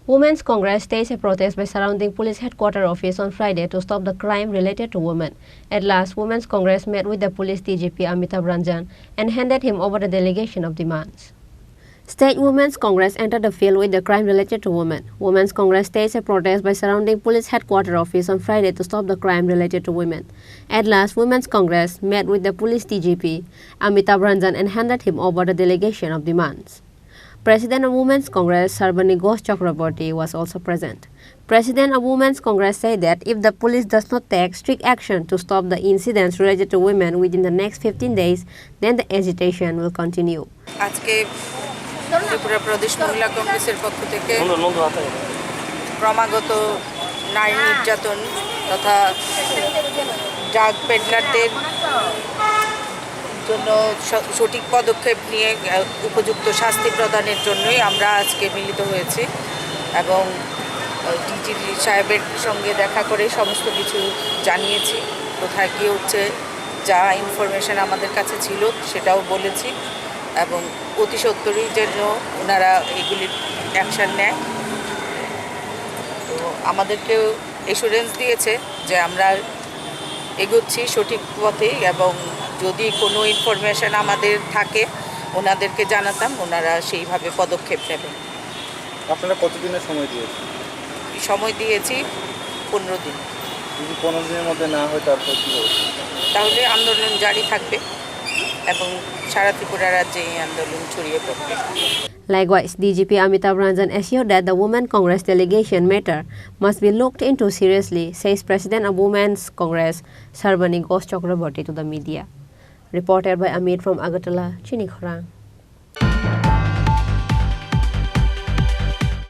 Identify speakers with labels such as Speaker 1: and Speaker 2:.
Speaker 1: Women's Congress staged a protest by surrounding police headquarters office on Friday to stop the crime related to women. At last, Women's Congress met with the police DGP Amitabh Ranjan and handed him over the delegation of demands. State Women's Congress entered the field with the crime related to women. Women's Congress staged a protest by surrounding police headquarters office on Friday to stop the crime related to women. At last, Women's Congress met with the police DGP Amitabh Ranjan and handed him over the delegation of demands. President of Women's Congress Sarbani Ghosh Chakraborty was also present. President of Women's Congress said that if the police does not take strict action to stop the incidents related to women within the next 15 days, then the agitation will continue.
Speaker 2: Tripura প্রদেশ মহিলা কংগ্রেসের পক্ষ থেকে ক্রমাগত নারী নির্যাতন তথা drug পেডলারদের জন্য সঠিক পদক্ষেপ নিয়ে উপযুক্ত শাস্তি প্রদানের জন্যই আমরা আজকে মিলিত হয়েছি এবং ডিজি সাহেবের সঙ্গে দেখা করে সমস্ত কিছু জানিয়েছি। কোথায় কী হচ্ছে যা ইনফরমেশন আমাদের কাছে ছিল সেটাও বলেছি এবং অতি সত্বরই যেন ওনারা এগুলির অ্যাকশান নেয়। তো আমাদেরকেও এসুরেন্স দিয়েছে যে আমরা এগোচ্ছি সঠিক পথে এবং যদি কোনো ইনফরমেশন আমাদের থাকে ওনাদেরকে জানাতাম, ওনারা সেইভাবে পদক্ষেপ নেবেন।
Speaker 3: আপনারা কতদিনের সময় দিয়েছেন?
Speaker 2: সময় দিয়েছি 15 দিন।
Speaker 3: যদি 15 দিনের মধ্যে না হয় তারপর কী হবে?
Speaker 2: তাহলে আন্দোলন জারি থাকবে এবং সারা ত্রিপুরা রাজ্যে এই আন্দোলন ছড়িয়ে পড়বে।
Speaker 1: Likewise, DGP Amitabh Ranjan assured that the Women's Congress delegation matter must be looked into seriously, says President of Women's Congress Sarbani Ghosh Chakraborty to the media. Reported by Amit from Agartala, Chini Khorang.